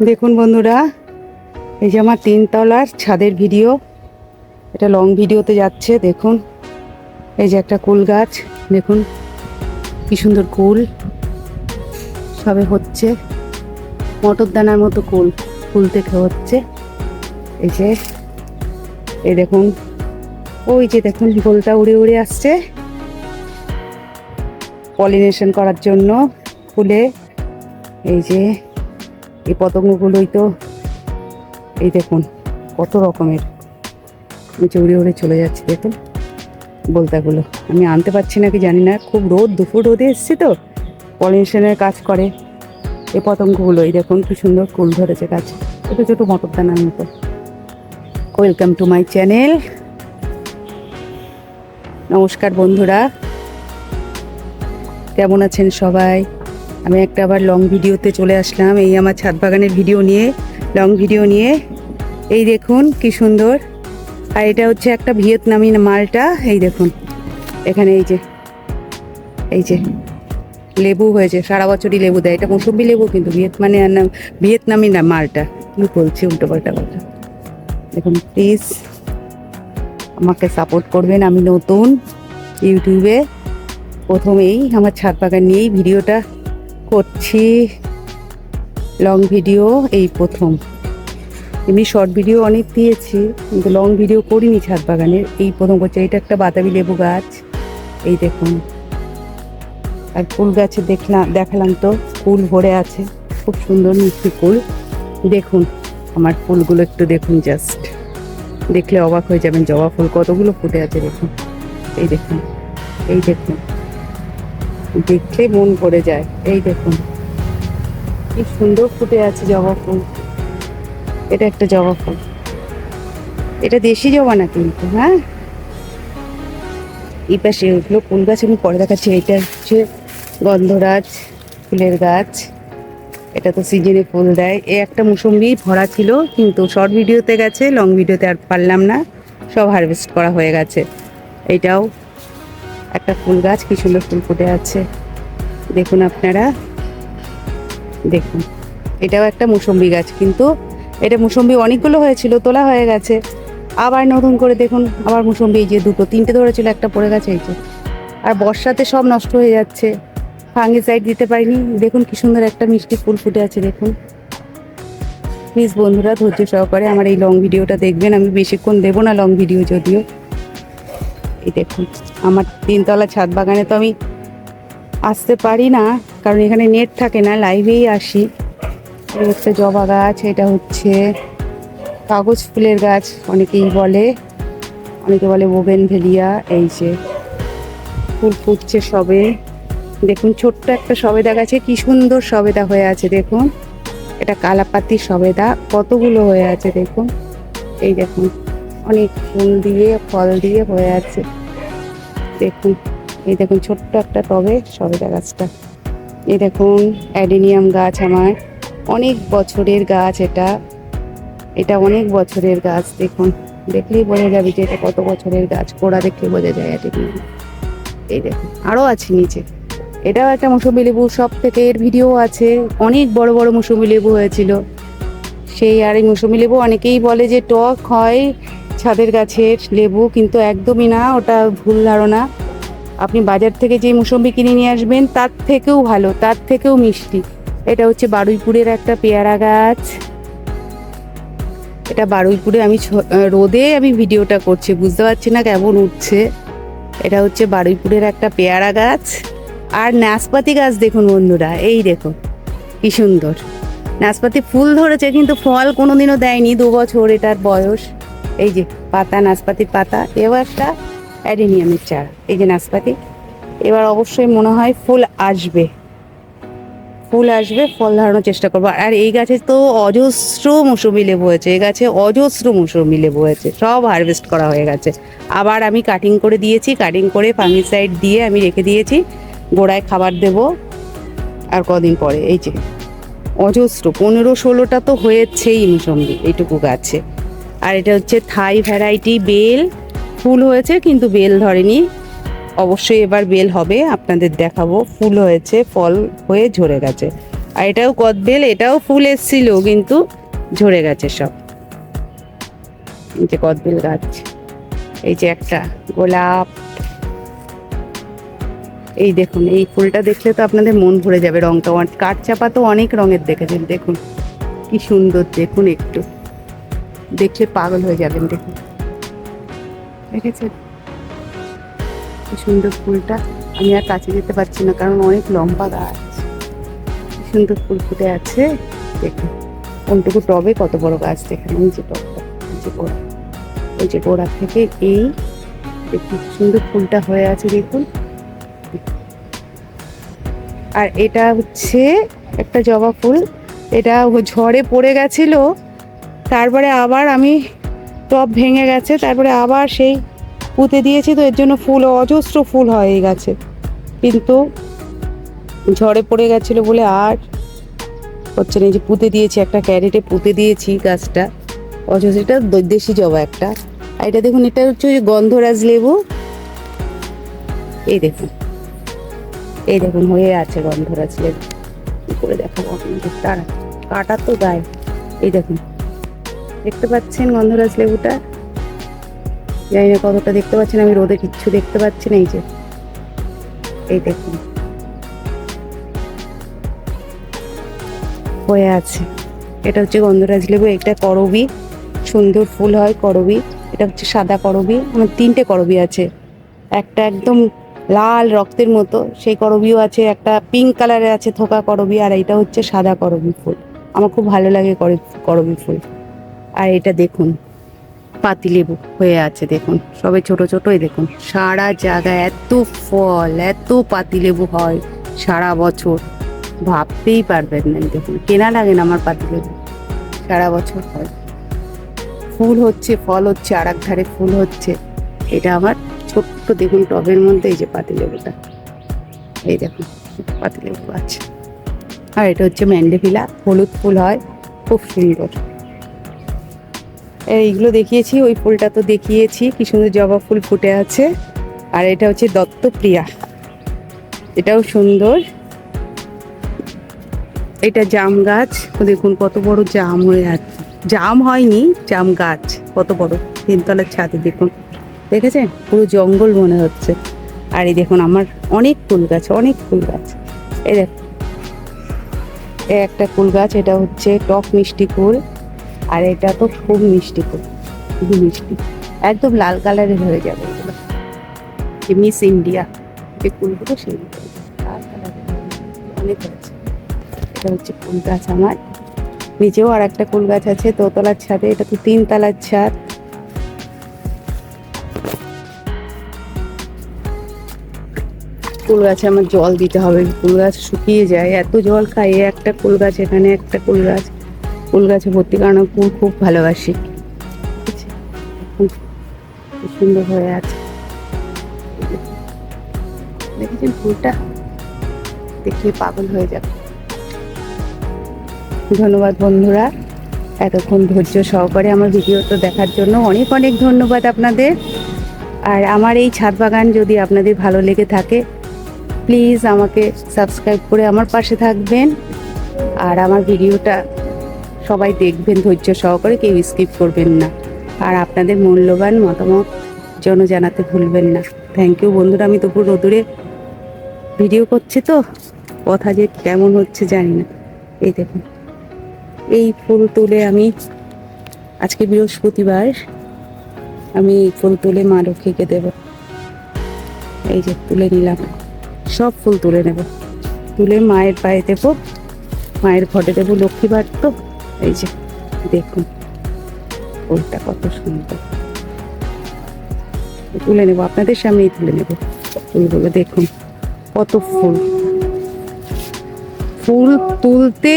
দেখুন বন্ধুরা, এই যে আমার 3 তলার ছাদের ভিডিও। এটা লং ভিডিওতে যাচ্ছে। দেখুন এই যে একটা কুল গাছ, দেখুন কি সুন্দর কুল সবে হচ্ছে, মটর দানার মতো কুল ফুল থেকে হচ্ছে। এই যে এই দেখুন, ওই যে দেখুন গোলটা উড়ে উড়ে আসছে পলিনেশন করার জন্য ফুলে। এই যে এই পতঙ্গগুলোই তো, এই দেখুন কত রকমের নিচে উড়ে উড়ে চলে যাচ্ছে। দেখুন বলতাগুলো আমি আনতে পারছি না কি জানি না, খুব রোদ, দুপুর রোদে এসছি তো, পলিনেশনের কাজ করে এই পতঙ্গগুলো। এই দেখুন কি সুন্দর ফুল ধরেছে গাছ, ছোটো ছোটো মটর দানার মতো। Welcome to my channel. নমস্কার বন্ধুরা, কেমন আছেন সবাই? আমি একটা আবার লং ভিডিওতে চলে আসলাম, এই আমার ছাদ বাগানের ভিডিও নিয়ে, লং ভিডিও নিয়ে। এই দেখুন কি সুন্দর। আর এটা হচ্ছে একটা ভিয়েতনামি মালটা। এই দেখুন এখানে এই যে লেবু হয়েছে, সারা বছরই লেবু দেয়। এটা মৌসুম্বি লেবু, কিন্তু ভিয়েতনামি না মালটা। কি বলছি উল্টো পাল্টা কথা। দেখুন প্লিজ আমাকে সাপোর্ট করবেন। আমি নতুন ইউটিউবে, প্রথমেই আমার ছাদ বাগান নিয়েই ভিডিওটা করছি, লং ভিডিও এই প্রথম। এমনি শর্ট ভিডিও অনেক দিয়েছি, কিন্তু লং ভিডিও করিনি ছাদ বাগানের, এই প্রথম করছি। এটা একটা বাতাবি লেবু গাছ, এই দেখুন। আর ফুল গাছে দেখালাম তো, ফুল ভরে আছে, খুব সুন্দর মিষ্টি ফুল। দেখুন আমার ফুলগুলো একটু দেখুন, জাস্ট দেখলে অবাক হয়ে যাবেন। জবা ফুল কতগুলো ফুটে আছে দেখুন, এই দেখুন, এই দেখুন, দেখলে মন ভরে যায়। এই দেখুন কি সুন্দর ফুটে আছে জবা ফুল। এটা একটা জবা ফুল, এটা দেশি জবা না কিন্তু। হ্যাঁ, এই পাশে ওগুলো ফুল গাছ আমি পরে দেখাচ্ছি। এটা হচ্ছে গন্ধরাজ ফুলের গাছ, এটা তো সিজনে ফুল দেয়। এ একটা মৌসুম্বি ভরা ছিল, কিন্তু শর্ট ভিডিওতে গেছে, লং ভিডিওতে আর পারলাম না, সব হারভেস্ট করা হয়ে গেছে। এইটাও একটা ফুল গাছ, কি সুন্দর ফুল ফুটে আছে দেখুন আপনারা। দেখুন এটাও একটা মৌসুম্বি গাছ, কিন্তু এটা মৌসুম্বি অনেকগুলো হয়েছিল, তোলা হয়ে গেছে। আবার নতুন করে দেখুন আবার মৌসুম্বি, এই যে দুটো তিনটে ধরেছিল, একটা পড়ে গেছে। এই যে, আর বর্ষাতে সব নষ্ট হয়ে যাচ্ছে, ফাঙ্গিসাইড দিতে পারিনি। দেখুন কি সুন্দর একটা মিষ্টি ফুল ফুটে আছে দেখুন। প্লিজ বন্ধুরা ধৈর্য সহকারে আমার এই লং ভিডিওটা দেখবেন। আমি বেশিক্ষণ দেবো না লং ভিডিও যদিও। এই দেখুন আমার 3 তলা ছাদ বাগানে তো আমি আসতে পারি না, কারণ এখানে নেট থাকে না, লাইভেই আসি। এই হচ্ছে জবা গাছ, এটা হচ্ছে কাগজ ফুলের গাছ অনেকেই বলে, অনেকে বলে বোগেনভেলিয়া। এই যে ফুল ফুটছে সবে, দেখুন ছোট্ট একটা সবেদা গাছে কি সুন্দর সবেদা হয়ে আছে দেখুন। এটা কালাপাতি সবেদা, কতগুলো হয়ে আছে দেখুন। এই দেখুন অনেক ফুল দিয়ে ফল দিয়ে হয়ে আছে দেখুন। এই দেখুন ছোট্ট একটা টবে সবেদা গাছটা। এই দেখুন অ্যাডেনিয়াম গাছ, আমার অনেক বছরের গাছ। এটা অনেক বছরের গাছ। দেখুন দেখলেই বোঝা যাবে যে এটা কত বছরের গাছ, গোড়া দেখলে বোঝা যায় অ্যাডেনিয়াম। এই দেখুন আরও আছে নিচে। এটাও একটা মৌসুম্বি লেবু, সব থেকে এর ভিডিও আছে, অনেক বড় বড় মৌসুম্বি লেবু হয়েছিল সেই। আর এই মৌসুম্বি লেবু অনেকেই বলে যে টক হয় ছাদের গাছের লেবু, কিন্তু একদমই না, ওটা ভুল ধারণা। আপনি বাজার থেকে যে মৌসুম্বি কিনে নিয়ে আসবেন তার থেকেও ভালো, তার থেকেও মিষ্টি। এটা হচ্ছে বারুইপুরের একটা পেয়ারা গাছ। এটা বারুইপুরে, আমি রোদে আমি ভিডিওটা করছি, বুঝতে পারছি না কেমন উঠছে। এটা হচ্ছে বারুইপুরের একটা পেয়ারা গাছ। আর নাশপাতি গাছ দেখুন বন্ধুরা, এই দেখুন কি সুন্দর নাশপাতি ফুল ধরেছে, কিন্তু ফল কোনোদিনও দেয়নি, 2 বছর এটার বয়স। এই যে পাতা, নাশপাতির পাতা। এবার একটা অ্যাডেনিয়ামের চারা, এই যে নাশপাতি। এবার অবশ্যই মনে হয় ফুল আসবে, ফল ধারণের চেষ্টা করবো। আর এই গাছে তো অজস্র মৌসুমি লেবু হয়েছে, এই গাছে অজস্র মৌসুমি লেবু হয়েছে, সব হারভেস্ট করা হয়ে গেছে। আবার আমি কাটিং করে দিয়েছি, কাটিং করে ফাঙ্গিসাইড দিয়ে আমি রেখে দিয়েছি, গোড়ায় খাবার দেব আর কদিন পরে। এই যে অজস্র 15-16টা তো হয়েছেই মৌসুমি এইটুকু গাছে। আর এটা হচ্ছে থাই ভ্যারাইটি বেল, ফুল হয়েছে কিন্তু বেল ধরেনি। অবশ্যই এবার বেল হবে, আপনাদের দেখাবো। ফুল হয়েছে, ফল হয়ে ঝরে গেছে। আর এটাও কদবেল, এটাও ফুল এসছিল কিন্তু ঝরে গেছে সব। এই যে কদবেল গাছ, এই যে একটা গোলাপ, এই দেখুন এই ফুলটা দেখলে তো আপনাদের মন ভরে যাবে। রংটা কাঠচাপা তো অনেক রঙের দেখেছেন, দেখুন কি সুন্দর, দেখুন একটু দেখলে পাগল হয়ে যাবেন। দেখুন দেখেছেন কি সুন্দর ফুলটা। আমি আর কাছে যেতে পারছি না কারণ অনেক লম্বা গাছ। কি সুন্দর ফুল ফুটে আছে দেখুন। কোনটুকু টবে কত বড় গাছ দেখেন, এই যে টবটা, এই যে গোড়া, ওই যে গোড়া থেকে এই দেখুন সুন্দর ফুলটা হয়ে আছে দেখুন। আর এটা হচ্ছে একটা জবা ফুল, এটা ঝড়ে পড়ে গেছিল, তারপরে আবার আমি টব ভেঙে গেছে, তারপরে আবার সেই পুঁতে দিয়েছি, তো এর জন্য ফুল অজস্র ফুল হয় এই গাছে, কিন্তু ঝড়ে পড়ে গেছিলো বলে আর হচ্ছে না। এই যে পুঁতে দিয়েছি, একটা ক্যারেটে পুঁতে দিয়েছি গাছটা অজস্র। এটা দেশি জবা একটা। আর এটা দেখুন, এটা হচ্ছে ওই গন্ধরাজ লেবু, এই দেখুন, এই দেখুন হয়ে আছে গন্ধরাজ লেবু। কি করে দেখাবো আপনাদের, তারা কাটা তো গায়ে। এই দেখুন দেখতে পাচ্ছেন গন্ধরাজ লেবুটা, জানি না কতটা দেখতে পাচ্ছেন, আমি রোদে কিচ্ছু দেখতে পাচ্ছি না। এই যে এই দেখুন হয়ে আছে। এটা হচ্ছে গন্ধরাজ লেবু, এটা করবি, সুন্দর ফুল হয় করবি। এটা হচ্ছে সাদা করবি, আমার 3টে করবি আছে, একটা একদম লাল রক্তের মতো সেই করবিও আছে, একটা পিঙ্ক কালারের আছে থোকা করবি, আর এটা হচ্ছে সাদা করবি ফুল। আমার খুব ভালো লাগে করবি ফুল। আর এটা দেখুন পাতিলেবু হয়ে আছে, দেখুন সবে ছোট ছোটই, দেখুন সারা জায়গায় এত ফল, এত পাতিলেবু হয় সারা বছর, ভাবতেই পারবেন না। দেখুন কেনা লাগে না আমার পাতিলেবু, সারা বছর হয়, ফুল হচ্ছে ফল হচ্ছে, আর এক ধারে ফুল হচ্ছে। এটা আমার ছোট্ট দেখুন টবের মধ্যে এই যে পাতিলেবুটা, এই দেখুন পাতিলেবু আছে। আর এটা হচ্ছে ম্যান্ডেভিলা, হলুদ ফুল হয়, খুব সুন্দর। এইগুলো দেখিয়েছি, ওই ফুলটা তো দেখিয়েছি, কি সুন্দর জবা ফুল ফুটে আছে। আর এটা হচ্ছে দত্তপ্রিয়া, এটাও সুন্দর। এটা জাম গাছ, দেখুন কত বড় জাম হয়ে আছে, জাম হয়নি, জাম গাছ কত বড়, 3তলার ছাদে দেখুন, দেখেছেন পুরো জঙ্গল মনে হচ্ছে। আর এই দেখুন আমার অনেক ফুল গাছ, অনেক ফুল গাছ। এই দেখুন এই একটা ফুল গাছ, এটা হচ্ছে টক মিষ্টি ফুল, আর এটা তো খুব মিষ্টি ফুল, খুবই মিষ্টি, একদম লাল কালারের হয়ে যাবে এগুলো। মিস ইন্ডিয়া যে ফুলগুলো সেগুলো লাল কালারের অনেক হয়েছে। এটা হচ্ছে ফুল গাছ আমার, নিচেও আর একটা ফুল গাছ আছে দোতলার ছাদে, এটা তো 3তলার ছাদ। ফুল গাছে আমার জল দিতে হবে, ফুল গাছ শুকিয়ে যায়, এত জল খাই। একটা ফুল গাছ, এখানে একটা ফুল গাছ, ফুল গাছে ভর্তি, কারণ ফুল খুব ভালোবাসি। খুব সুন্দর হয়ে আছে, দেখেছেন ফুলটা, দেখলে পাগল হয়ে যাবে। ধন্যবাদ বন্ধুরা, এতক্ষণ ধৈর্য সহকারে আমার ভিডিওটা দেখার জন্য অনেক অনেক ধন্যবাদ আপনাদের। আর আমার এই ছাদ বাগান যদি আপনাদের ভালো লেগে থাকে, প্লিজ আমাকে সাবস্ক্রাইব করে আমার পাশে থাকবেন। আর আমার ভিডিওটা সবাই দেখবেন ধৈর্য সহকারে, কেউ স্কিপ করবেন না। আর আপনাদের মূল্যবান মতামত যেন জানাতে ভুলবেন না। থ্যাংক ইউ বন্ধুরা। আমি তো পুরো রোদুরে ভিডিও করছি, তো কথা যে কেমন হচ্ছে জানি না। এই দেখুন এই ফুল তুলে আমি, আজকে বৃহস্পতিবার, আমি এই ফুল তুলে মা লক্ষ্মীকে দেব। এই যে তুলে নিলাম, সব ফুল তুলে নেব, তুলে মায়ের পায়ে দেবো, মায়ের ঘরে দেবো, লক্ষ্মীবার তো। এই যে দেখুন ফুলটা কত সুন্দর, তুলে নেব, আপনাদের সামনেই তুলে নেব ফুলগুলো। দেখুন কত ফুল, ফুল তুলতে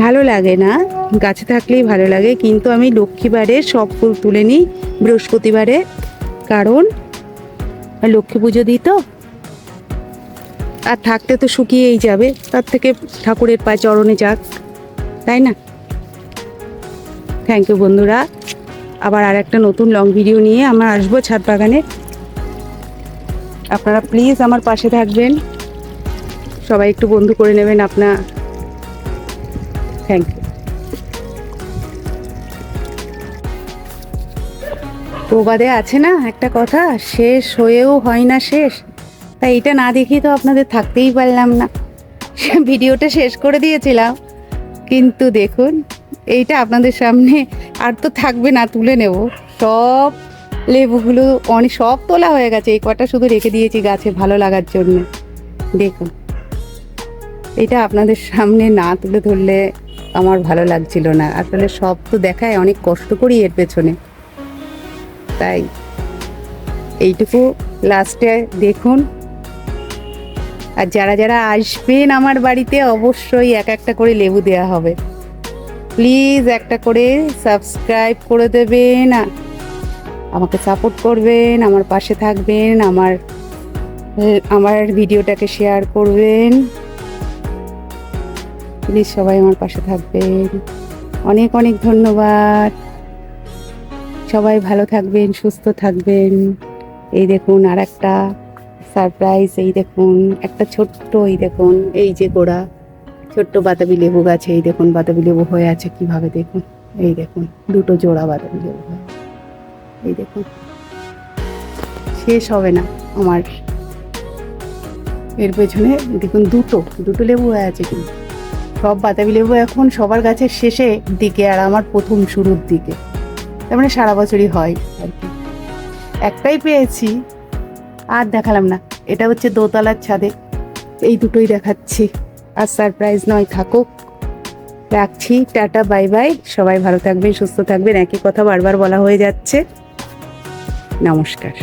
ভালো লাগে না, গাছে থাকলেই ভালো লাগে, কিন্তু আমি লক্ষ্মীবারে সব ফুল তুলে নিই, বৃহস্পতিবারে, কারণ লক্ষ্মী পুজো দিই তো, আর থাকতে তো শুকিয়েই যাবে, তার থেকে ঠাকুরের পায়ে চরণে যাক, তাই না। থ্যাংক ইউ বন্ধুরা, আবার আর একটা নতুন লং ভিডিও নিয়ে আমরা আসবো ছাদ বাগানে। আপনারা প্লিজ আমার পাশে থাকবেন, সবাই একটু বন্ধু করে নেবেন আপনার। Thank you. প্রবাদে আছে না একটা কথা, শেষ হয়েও হয় না শেষ। তাই এটা না দেখেই তো আপনাদের থাকতেই পারলাম না, ভিডিওটা শেষ করে দিয়েছিলাম। কিন্তু দেখুন এইটা আপনাদের সামনে আর তো থাকবে না, তুলে নেব। সব লেবুগুলো অনেক সব তোলা হয়ে গেছে, এই কটা শুধু রেখে দিয়েছি গাছে ভালো লাগার জন্য। দেখুন এটা আপনাদের সামনে না তুলে ধরলে আমার ভালো লাগছিল না। আসলে সব তো দেখায়, অনেক কষ্ট করি এর পেছনে, তাই এইটুকু লাস্টে দেখুন। আর যারা যারা আসবেন আমার বাড়িতে অবশ্যই এক একটা করে লেবু দেওয়া হবে। প্লিজ একটা করে সাবস্ক্রাইব করে দেবেন, আমাকে সাপোর্ট করবেন, আমার পাশে থাকবেন, আমার ভিডিওটাকে শেয়ার করবেন। প্লিজ সবাই আমার পাশে থাকবেন। অনেক অনেক ধন্যবাদ। সবাই ভালো থাকবেন, সুস্থ থাকবেন। এই দেখুন আর একটা সারপ্রাইজ, এই দেখুন একটা ছোট্ট, এই দেখুন এই যে গোড়া ছোট্ট বাতাবি লেবু গাছে, এই দেখুন বাতাবি লেবু হয়ে আছে কিভাবে, দেখুন এই দেখুন দুটো জোড়া বাতাবি লেবু হয়ে, এই দেখুন শেষ হবে না আমার এর পেছনে। দেখুন দুটো লেবু হয়ে আছে, কিন্তু সব বাতাবি লেবু এখন সবার গাছের শেষে দিকে, আর আমার প্রথম শুরুর দিকে। তার মানে সারা বছরই হয় আর কি। একটাই পেয়েছি, আর দেখালাম না। এটা হচ্ছে দোতলার ছাদে, এই দুটোই দেখাচ্ছি। আর সারপ্রাইজ নয়, থাকুক। রাখছি, টাটা, বাই বাই। সবাই ভালো থাকবেন, সুস্থ থাকবেন। একই কথা বারবার বলা হয়ে যাচ্ছে। নমস্কার।